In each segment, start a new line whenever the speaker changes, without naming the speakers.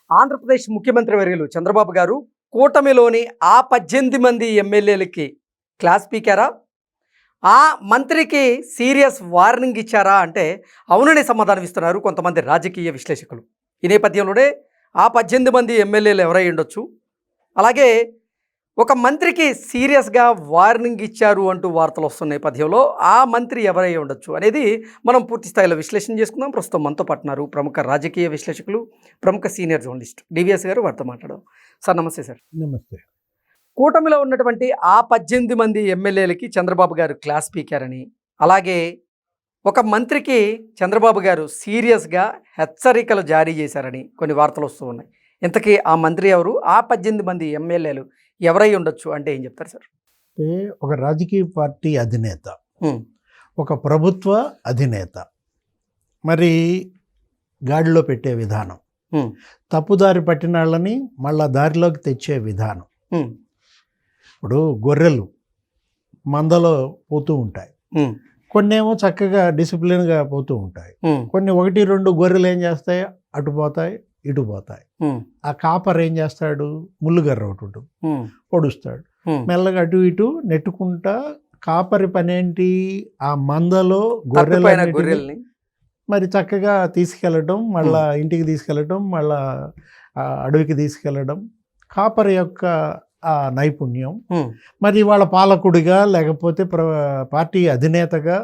ఆంధ్రప్రదేశ్ ముఖ్యమంత్రి వర్యులు చంద్రబాబు గారు కూటమిలోని ఆ 18 మంది ఎమ్మెల్యేలకి క్లాస్ పీకారా? ఆ మంత్రికి సీరియస్ వార్నింగ్ ఇచ్చారా అంటే అవుననే సమాధానం ఇస్తున్నారు కొంతమంది రాజకీయ విశ్లేషకులు. ఈ నేపథ్యంలోనే ఆ 18 మంది ఎమ్మెల్యేలు ఎవరై ఉండొచ్చు, అలాగే ఒక మంత్రికి సీరియస్గా వార్నింగ్ ఇచ్చారు అంటూ వార్తలు వస్తున్న నేపథ్యంలో ఆ మంత్రి ఎవరై ఉండొచ్చు అనేది మనం పూర్తి స్థాయిలో విశ్లేషణ చేసుకుందాం. ప్రస్తుతం మనతో పాటున్నారు ప్రముఖ రాజకీయ విశ్లేషకులు, ప్రముఖ సీనియర్ జర్నలిస్ట్ డివిఎస్ గారు. వారితో మాట్లాడదాం. సార్ నమస్తే. సార్
నమస్తే.
కూటమిలో ఉన్నటువంటి ఆ 18 మంది ఎమ్మెల్యేలకి చంద్రబాబు గారు క్లాస్ పీకారని, అలాగే ఒక మంత్రికి చంద్రబాబు గారు సీరియస్గా హెచ్చరికలు జారీ చేశారని కొన్ని వార్తలు వస్తూ ఉన్నాయి. ఇంతకీ ఆ మంత్రి ఎవరు? ఆ 18 మంది ఎమ్మెల్యేలు ఎవరై ఉండొచ్చు అంటే ఏం చెప్తారు సార్?
ఒక రాజకీయ పార్టీ అధినేత,
ఉమ్,
ఒక ప్రభుత్వ అధినేత మరి గాడిలో పెట్టే విధానం,
ఉమ్,
తప్పుదారి పట్టిన వాళ్ళని మళ్ళా దారిలోకి తెచ్చే విధానం.
ఉమ్,
ఇప్పుడు గొర్రెలు మందలో పోతూ ఉంటాయి,
ఉమ్,
కొన్నేమో చక్కగా డిసిప్లిన్గా పోతూ ఉంటాయి,
ఉమ్,
కొన్ని 1-2 గొర్రెలు ఏం చేస్తాయి, అటు పోతాయి ఇటు పోతాయి.
ఉమ్,
ఆ కాపర్ ఏం చేస్తాడు, ముళ్ళుగర్ర ఒకటి ఉంటుంది,
ఉమ్,
పొడుస్తాడు,
ఉమ్.
మెల్లగా అటు ఇటు నెట్టుకుంటా. కాపరి పనేంటి, ఆ మందలో
తప్పిపోయిన
గొర్రెలు
గొర్రెల్ని
మరి చక్కగా తీసుకెళ్ళటం, మళ్ళా ఇంటికి తీసుకెళ్ళటం, మళ్ళా అడవికి తీసుకెళ్ళడం కాపరి యొక్క ఆ నైపుణ్యం.
ఉమ్,
మరి వాళ్ళ పాలకుడిగా లేకపోతే పార్టీ అధినేతగా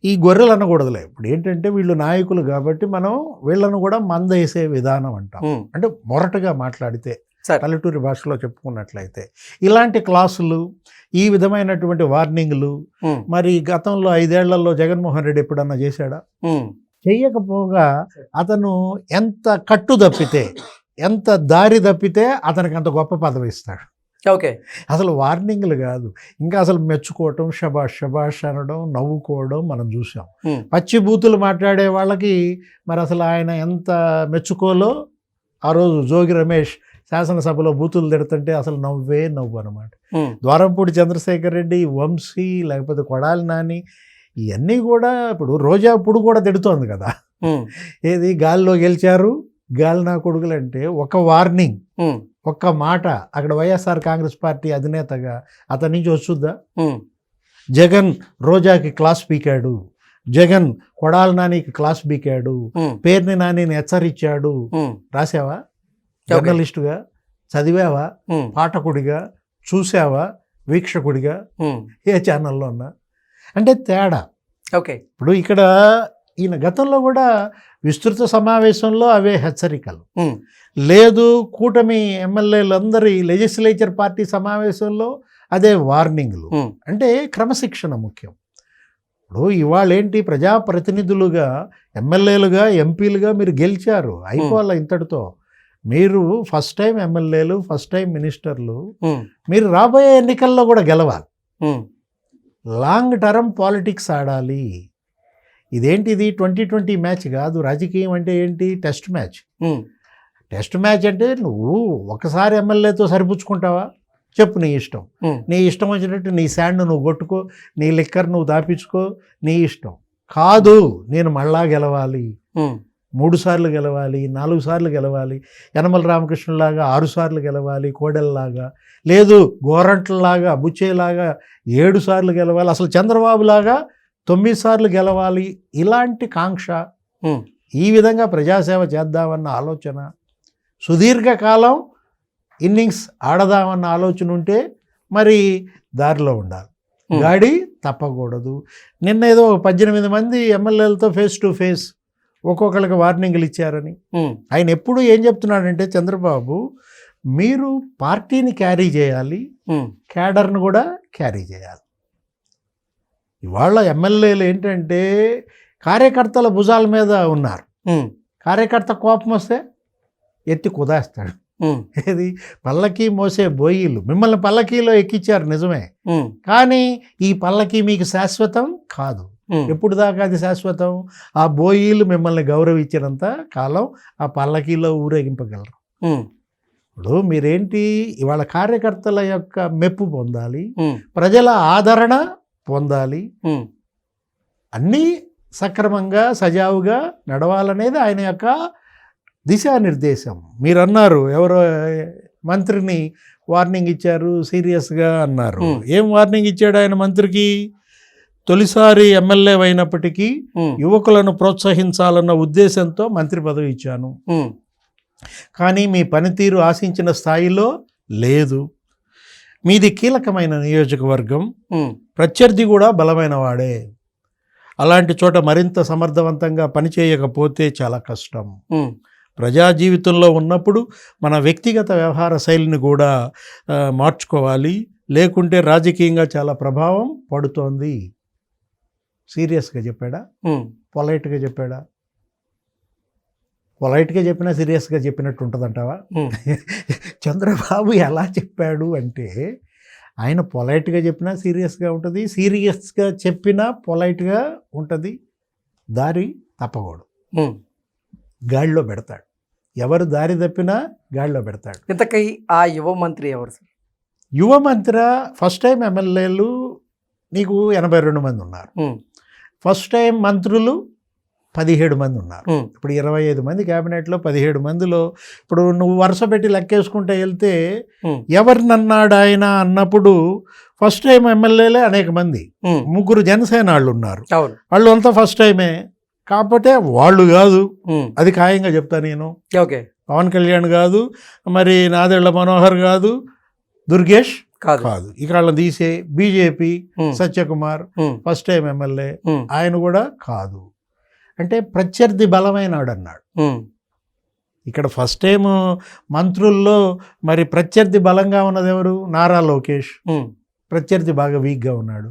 ఈ గొర్రెలు అనకూడదులే. ఇప్పుడు ఏంటంటే వీళ్ళు నాయకులు కాబట్టి మనం వీళ్ళను కూడా మంద వేసే విధానం అంటాం.
ఉమ్,
అంటే మొరటగా మాట్లాడితే,
సరే.
పల్లెటూరి భాషలో చెప్పుకున్నట్లయితే ఇలాంటి క్లాసులు, ఈ విధమైనటువంటి వార్నింగ్లు
ఉమ్,
మరి గతంలో 5 ఏళ్లలో జగన్మోహన్ రెడ్డి ఎప్పుడన్నా చేశాడా?
ఉమ్,
చెయ్యకపోగా అతను ఎంత కట్టు తప్పితే, ఎంత దారి తప్పితే అతనికి అంత గొప్ప పదవి ఇస్తాడు.
ఓకే.
అసలు వార్నింగ్లు కాదు, ఇంకా అసలు మెచ్చుకోవటం, శబాష్ శబాష్ అనడం, నవ్వుకోవడం మనం చూసాం.
ఉమ్,
పచ్చి బూతులు మాట్లాడే వాళ్ళకి మరి అసలు ఆయన ఎంత మెచ్చుకోలో. ఆ రోజు జోగి రమేష్ శాసనసభలో బూతులు తిడుతుంటే అసలు నవ్వే నవ్వు అనమాట.
ఉమ్,
ద్వారంపూడి చంద్రశేఖర్ రెడ్డి, వంశీ, లేకపోతే కొడాలి నాని, ఇవన్నీ కూడా ఇప్పుడు రోజా ఇప్పుడు కూడా తిడుతోంది కదా.
ఉమ్,
ఏది గాలిలో గెలిచారు, గాలి నా కొడుకులు అంటే ఒక వార్నింగ్,
ఉమ్,
ఒక్క మాట అక్కడ వైఎస్ఆర్ కాంగ్రెస్ పార్టీ అధినేతగా అతని నుంచి వస్తుందా?
ఉమ్,
జగన్ రోజాకి క్లాస్ పీకాడు, జగన్ కొడాలి నానికి క్లాస్ పీకాడు,
ఉమ్,
పేర్ని నానిని హెచ్చరించాడు.
ఉమ్,
రాసావా? జర్నలిస్టుగా చదివావా?
ఉమ్,
పాఠకుడిగా చూసావా? వీక్షకుడిగా
ఉమ్,
ఏ ఛానల్లో ఉన్నా? అంటే తేడా.
ఓకే.
ఇప్పుడు ఇక్కడ ఈయన గతంలో కూడా విస్తృత సమావేశంలో అవే హెచ్చరికలు,
ఉమ్,
లేదు కూటమి ఎమ్మెల్యేలందరి లెజిస్లేచర్ పార్టీ సమావేశంలో అదే వార్నింగ్లు.
ఉమ్,
అంటే క్రమశిక్షణ ముఖ్యం. ఇప్పుడు ఇవాళ ఏంటి, ప్రజాప్రతినిధులుగా, ఎమ్మెల్యేలుగా, ఎంపీలుగా మీరు గెలిచారు, అయిపోవాలి ఇంతటితో. మీరు ఫస్ట్ టైం ఎమ్మెల్యేలు, ఫస్ట్ టైం మినిస్టర్లు,
ఉమ్,
మీరు రాబోయే ఎన్నికల్లో కూడా గెలవాలి.
ఉమ్,
లాంగ్ టర్మ్ పాలిటిక్స్ ఆడాలి. ఇదేంటిది 2020 మ్యాచ్ కాదు. రాజకీయం అంటే ఏంటి, టెస్ట్ మ్యాచ్.
ఉమ్,
టెస్ట్ మ్యాచ్ అంటే నువ్వు ఒకసారి ఎమ్మెల్యేతో సరిపుచ్చుకుంటావా? చెప్పు, నీ ఇష్టం.
ఉమ్,
నీ ఇష్టం వచ్చినట్టు నీ శాండ్ నువ్వు కొట్టుకో, నీ లిక్కర్ నువ్వు దాపించుకో, నీ ఇష్టం. కాదు, నేను మళ్ళా గెలవాలి,
ఉమ్,
3 సార్లు గెలవాలి, 4 సార్లు గెలవాలి, యనమల రామకృష్ణులాగా 6 సార్లు గెలవాలి, కోడెల్లాగా, లేదు గోరంట్లలాగా, బుచ్చేలాగా 7 సార్లు గెలవాలి, అసలు చంద్రబాబులాగా 9 సార్లు గెలవాలి. ఇలాంటి కాంక్ష,
ఉమ్,
ఈ విధంగా ప్రజాసేవ చేద్దామన్న ఆలోచన, సుదీర్ఘకాలం ఇన్నింగ్స్ ఆడదామన్న ఆలోచన ఉంటే మరి దారిలో ఉండాలి, గాడి తప్పకూడదు. నిన్న ఏదో 18 మంది ఎమ్మెల్యేలతో ఫేస్ టు ఫేస్ ఒక్కొక్కరికి వార్నింగ్లు ఇచ్చారని.
ఉమ్,
ఆయన ఎప్పుడు ఏం చెప్తున్నాడంటే, చంద్రబాబు మీరు పార్టీని క్యారీ చేయాలి,
ఉమ్,
క్యాడర్ను కూడా క్యారీ చేయాలి. ఇవాళ ఎమ్మెల్యేలు ఏంటంటే కార్యకర్తల భుజాల మీద ఉన్నారు.
ఉమ్,
కార్యకర్త కోపం వస్తే ఎత్తి కుదేస్తాడు.
ఉమ్,
ఏది, పల్లకీ మోసే బోయిలు మిమ్మల్ని పల్లకీలో ఎక్కించారు నిజమే,
ఉమ్,
కానీ ఈ పల్లకీ మీకు శాశ్వతం కాదు.
ఉమ్,
ఎప్పుడు దాకా అది శాశ్వతం? ఆ బోయిలు మిమ్మల్ని గౌరవించినంత కాలం ఆ పల్లకీలో ఊరేగింపగలరు.
ఉమ్,
ఇప్పుడు మీరేంటి, ఇవాళ కార్యకర్తల యొక్క మెప్పు పొందాలి,
ఉమ్,
ప్రజల ఆదరణ పొందాలి,
ఉమ్,
అన్నీ సక్రమంగా సజావుగా నడవాలనేది ఆయన యొక్క దిశానిర్దేశం. మీరు అన్నారు ఎవరో మంత్రిని వార్నింగ్ ఇచ్చారు సీరియస్గా అన్నారు. ఏం వార్నింగ్ ఇచ్చాడు ఆయన మంత్రికి? తొలిసారి ఎమ్మెల్యే అయినప్పటికీ యువకులను ప్రోత్సహించాలన్న ఉద్దేశంతో మంత్రి పదవి ఇచ్చాను, కానీ మీ పనితీరు ఆశించిన స్థాయిలో లేదు. మీది కీలకమైన నియోజకవర్గం, ప్రత్యర్థి కూడా బలమైన వాడే. అలాంటి చోట మరింత సమర్థవంతంగా పనిచేయకపోతే చాలా కష్టం. ప్రజా జీవితంలో ఉన్నప్పుడు మన వ్యక్తిగత వ్యవహార శైలిని కూడా మార్చుకోవాలి, లేకుంటే రాజకీయంగా చాలా ప్రభావం పడుతోంది. సీరియస్గా చెప్పాడా? పొలైట్గా చెప్పాడా? పొలైట్గా చెప్పినా సీరియస్గా చెప్పినట్టు ఉంటుందంటావా? చంద్రబాబు ఎలా చెప్పాడు అంటే, ఆయన పొలైట్గా చెప్పినా సీరియస్గా ఉంటుంది, సీరియస్గా చెప్పినా పొలైట్గా ఉంటుంది. దారి తప్పకూడదు, గాడిలో పెడతాడు. ఎవరు దారి తప్పినా గాడిలో పెడతాడు.
ఇంతకీ ఆ యువ మంత్రి ఎవరు సార్?
యువ మంత్రి ఫస్ట్ టైం ఎమ్మెల్యేలు నీకు 82 మంది ఉన్నారు. ఫస్ట్ టైం మంత్రులు 17 మంది ఉన్నారు. ఇప్పుడు 25 మంది క్యాబినెట్లో 17 మందిలో ఇప్పుడు నువ్వు వరుస పెట్టి లెక్కేసుకుంటే వెళ్తే ఎవరినన్నాడు ఆయన అన్నప్పుడు ఫస్ట్ టైం ఎమ్మెల్యేలే అనేక మంది. 3 జనసేన వాళ్ళు ఉన్నారు, వాళ్ళు అంతా ఫస్ట్ టైమే. కాకపోతే వాళ్ళు కాదు, అది ఖాయంగా చెప్తా నేను.
ఓకే,
పవన్ కళ్యాణ్ కాదు, మరి నాదెళ్ల మనోహర్ కాదు, దుర్గేష్ కాదు. ఇక వాళ్ళని తీసే BJP Satyakumar first time MLA, ఆయన కూడా కాదు. అంటే ప్రత్యర్థి బలమైనాడు అన్నాడు. ఇక్కడ ఫస్ట్ టైం మంత్రుల్లో మరి ప్రత్యర్థి బలంగా ఉన్నది ఎవరు? నారా లోకేష్. ప్రత్యర్థి బాగా వీక్గా ఉన్నాడు.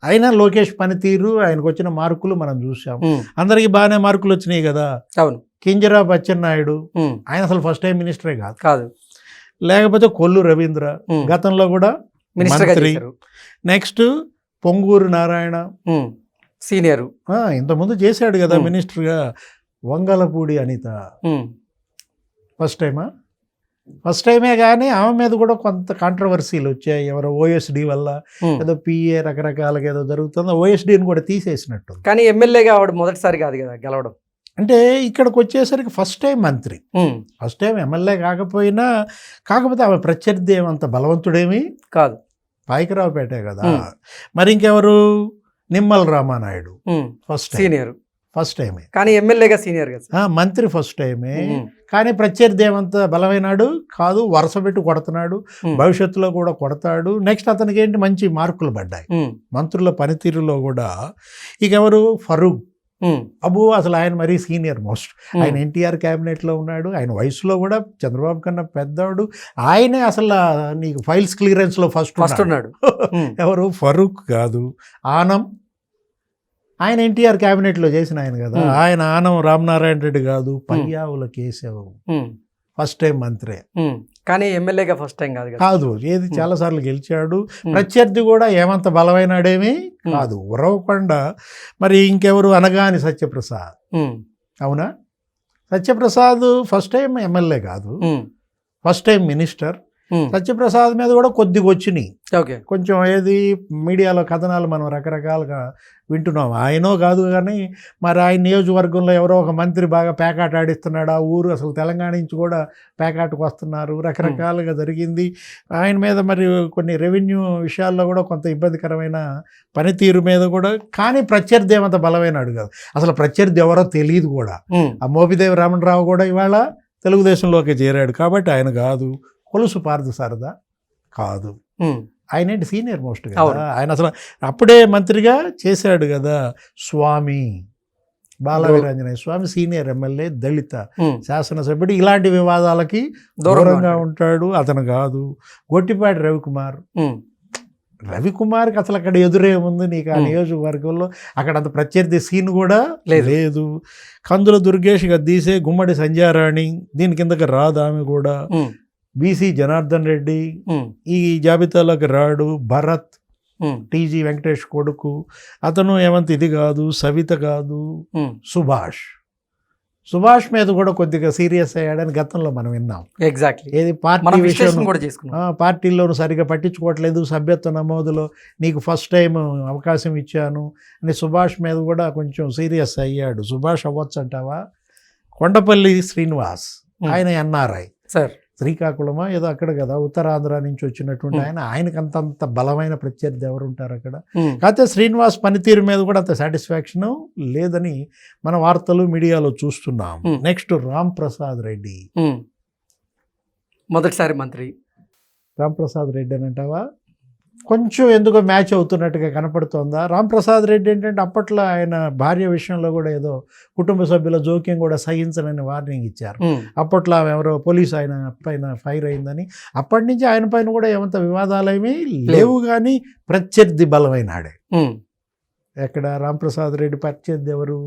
అయినా లోకేష్ పనితీరు, ఆయనకు వచ్చిన మార్కులు మనం చూసాం. అందరికి బాగానే మార్కులు వచ్చినాయి కదా.
అవును.
కింజరాపు అచ్చెన్నాయుడు, ఆయన అసలు ఫస్ట్ టైం మినిస్టరే
కాదు.
లేకపోతే కొల్లు రవీంద్ర, గతంలో కూడా మంత్రి. నెక్స్ట్ పొంగూరు నారాయణ,
సీనియర్,
ఇంతకుముందు చేశాడు కదా మినిస్టర్గా. వంగలపూడి అనిత ఫస్ట్ టైమా? ఫస్ట్ టైమే, కానీ ఆమె మీద కూడా కొంత కాంట్రవర్సీలు వచ్చాయి. ఎవరో ఓఎస్డి వల్ల ఏదో పిఏ రకరకాలుగా ఏదో జరుగుతుందో, ఓఎస్డిని కూడా తీసేసినట్టు.
కానీ ఎమ్మెల్యేగా ఆవిడ మొదటిసారి కాదు కదా గెలవడం.
అంటే ఇక్కడికి వచ్చేసరికి ఫస్ట్ టైం మంత్రి, ఫస్ట్ టైం ఎమ్మెల్యే కాకపోయినా, కాకపోతే ఆమె ప్రత్యర్థి ఏమంత బలవంతుడేమి కాదు. పాయికరావుపేటే కదా. మరి ఇంకెవరు? Nimmala Ramanaidu first senior, first టైమే, కానీ ఎమ్మెల్యేగా సీనియర్ కదా. మంత్రి ఫస్ట్ టైమే, కానీ ప్రత్యర్థి ఏమంత బలమైనాడు కాదు. వరుస పెట్టి కొడుతున్నాడు, భవిష్యత్తులో కూడా కొడతాడు. నెక్స్ట్ అతనికి ఏంటి, మంచి మార్కులు పడ్డాయి మంత్రుల పనితీరులో కూడా. ఇక ఎవరు? ఫరూక్. అబ్బో, అసలు ఆయన మరీ సీనియర్ మోస్ట్. ఆయన ఎన్టీఆర్ క్యాబినెట్లో ఉన్నాడు. ఆయన వయసులో కూడా చంద్రబాబు కన్నా పెద్దవాడు. ఆయనే అసలు నీకు ఫైల్స్ క్లియరెన్స్లో ఫస్ట్ ఉన్నాడు. ఎవరు? ఫరూక్ కాదు, ఆనం. ఆయన ఎన్టీఆర్ క్యాబినెట్లో చేసిన ఆయన కదా. ఆయన ఆనం రామనారాయణ రెడ్డి కాదు, పయ్యావుల కేశవ్ ఫస్ట్ టైం మంత్రే, కానీ ఎమ్మెల్యేగా ఫస్ట్ టైం కాదు. ఏది చాలా సార్లు గెలిచాడు. ప్రత్యర్థి కూడా ఏమంత బలమైనాడేమీ కాదు. ఉరవకొండ. మరి ఇంకెవరు? అనగాని సత్యప్రసాద్. అవునా? సత్యప్రసాద్ ఫస్ట్ టైం ఎమ్మెల్యే కాదు, ఫస్ట్ టైం మినిస్టర్. సత్యప్రసాద్ మీద కూడా కొద్దిగా వచ్చినాయి. కొంచెం ఏది మీడియాలో కథనాలు మనం రకరకాలుగా వింటున్నాం. ఆయనో కాదు, కానీ మరి ఆయన నియోజకవర్గంలో ఎవరో ఒక మంత్రి బాగా పేకాట ఆడిస్తున్నాడు. ఆ ఊరు అసలు తెలంగాణ నుంచి కూడా పేకాటకు వస్తున్నారు. రకరకాలుగా జరిగింది ఆయన మీద. మరి కొన్ని రెవెన్యూ విషయాల్లో కూడా కొంత ఇబ్బందికరమైన పనితీరు మీద కూడా. కానీ ప్రత్యర్థి ఏమంత బలమైనాడు కాదు. అసలు ప్రత్యర్థి ఎవరో తెలియదు కూడా. ఆ మోపిదేవి రామణరావు కూడా ఇవాళ తెలుగుదేశంలోకి చేరాడు, కాబట్టి ఆయన కాదు. కొలుసు పార్థసారథి కాదు. ఆయన ఏంటి? సీనియర్ మోస్ట్ కదా. ఆయన అసలు అప్పుడే మంత్రిగా చేశాడు కదా. స్వామి బాలవీరాంజనేయ స్వామి సీనియర్ ఎమ్మెల్యే, దళిత శాసనసభ్యుడు. ఇలాంటి వివాదాలకి దూరంగా ఉంటాడు, అతను కాదు. గొట్టిపాటి రవికుమార్కి అసలు అక్కడ ఎదురేముంది నీకు? ఆ నియోజకవర్గంలో అక్కడ అంత ప్రత్యర్థి సీన్ కూడా లేదు. కందుల దుర్గేష్ తీసే గుమ్మడి సంధ్యారాణి, దీని కిందకి రాదు ఆమె కూడా. బీసీ జనార్దన్ రెడ్డి ఈ జాబితాలోకి రాడు. భరత్, టీజీ వెంకటేష్ కొడుకు, అతను ఏమంత ఇది కాదు. సవిత కాదు. సుభాష్ మీద కూడా కొద్దిగా సీరియస్ అయ్యాడని గతంలో మనం విన్నాం.
ఎగ్జాక్ట్లీ.
ఏది పార్టీ విషయం పార్టీలో సరిగ్గా పట్టించుకోవట్లేదు, సభ్యత్వ నమోదులో నీకు ఫస్ట్ టైం అవకాశం ఇచ్చాను అని సుభాష్ మీద కూడా కొంచెం సీరియస్ అయ్యాడు. సుభాష్ అవ్వచ్చు అంటావా? కొండపల్లి శ్రీనివాస్, ఆయన ఎన్ఆర్ఐ,
సార్
శ్రీకాకుళమా ఏదో అక్కడ కదా, ఉత్తరాంధ్ర నుంచి వచ్చినటువంటి ఆయనకు అంత బలమైన ప్రత్యర్థి ఎవరు ఉంటారు అక్కడ. కాకపోతే శ్రీనివాస్ పనితీరు మీద కూడా అంత సాటిస్ఫాక్షన్ లేదని మన వార్తలు మీడియాలో చూస్తున్నాం. నెక్స్ట్ రామ్ ప్రసాద్ రెడ్డి,
మొదటిసారి మంత్రి.
రామ్ ప్రసాద్ రెడ్డి అని అంటావా, కొంచెం ఎందుకో మ్యాచ్ అవుతున్నట్టుగా కనపడుతోందా? రామ్ ప్రసాద్ రెడ్డి ఏంటంటే అప్పట్లో ఆయన భార్య విషయంలో కూడా ఏదో కుటుంబ సభ్యుల జోక్యం కూడా సహించనని వార్నింగ్ ఇచ్చారు. అప్పట్లో ఎవరో పోలీసు ఆయన పైన ఫైర్ అయిందని, అప్పటి నుంచి ఆయన పైన కూడా ఏమంత వివాదాలేమీ లేవు, కానీ ప్రత్యర్థి బలమైనాడే. ఎక్కడ రామ్ ప్రసాద్ రెడ్డి ప్రత్యర్థి ఎవరు?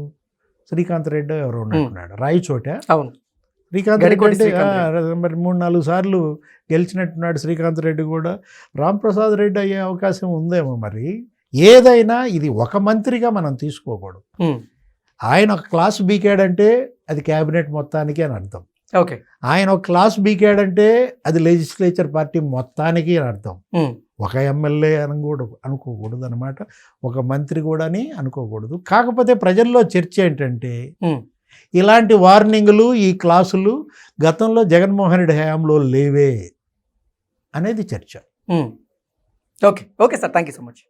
శ్రీకాంత్ రెడ్డి ఎవరు ఉన్నట్టున్నాడు రాయచోట.
అవును,
శ్రీకాంత్ రెడ్డి అంటే మరి 3-4 సార్లు గెలిచినట్టున్నాడు శ్రీకాంత్ రెడ్డి కూడా. రామ్ ప్రసాద్ రెడ్డి అయ్యే అవకాశం ఉందేమో మరి. ఏదైనా ఇది ఒక మంత్రిగా మనం తీసుకోకూడదు. ఆయన ఒక క్లాస్ బీకాడంటే అది క్యాబినెట్ మొత్తానికి అని అర్థం.
ఓకే,
ఆయన ఒక క్లాస్ బీకాడంటే అది లెజిస్లేచర్ పార్టీ మొత్తానికి అని అర్థం. ఒక ఎమ్మెల్యే అనుకోకూడదు అనమాట, ఒక మంత్రి కూడా అని అనుకోకూడదు. కాకపోతే ప్రజల్లో చర్చ ఏంటంటే ఇలాంటి వార్నింగ్లు, ఈ క్లాసులు గతంలో జగన్మోహన్ రెడ్డి హయాంలో లేవే అనేది చర్చ.
Okay okay sir, thank you so much.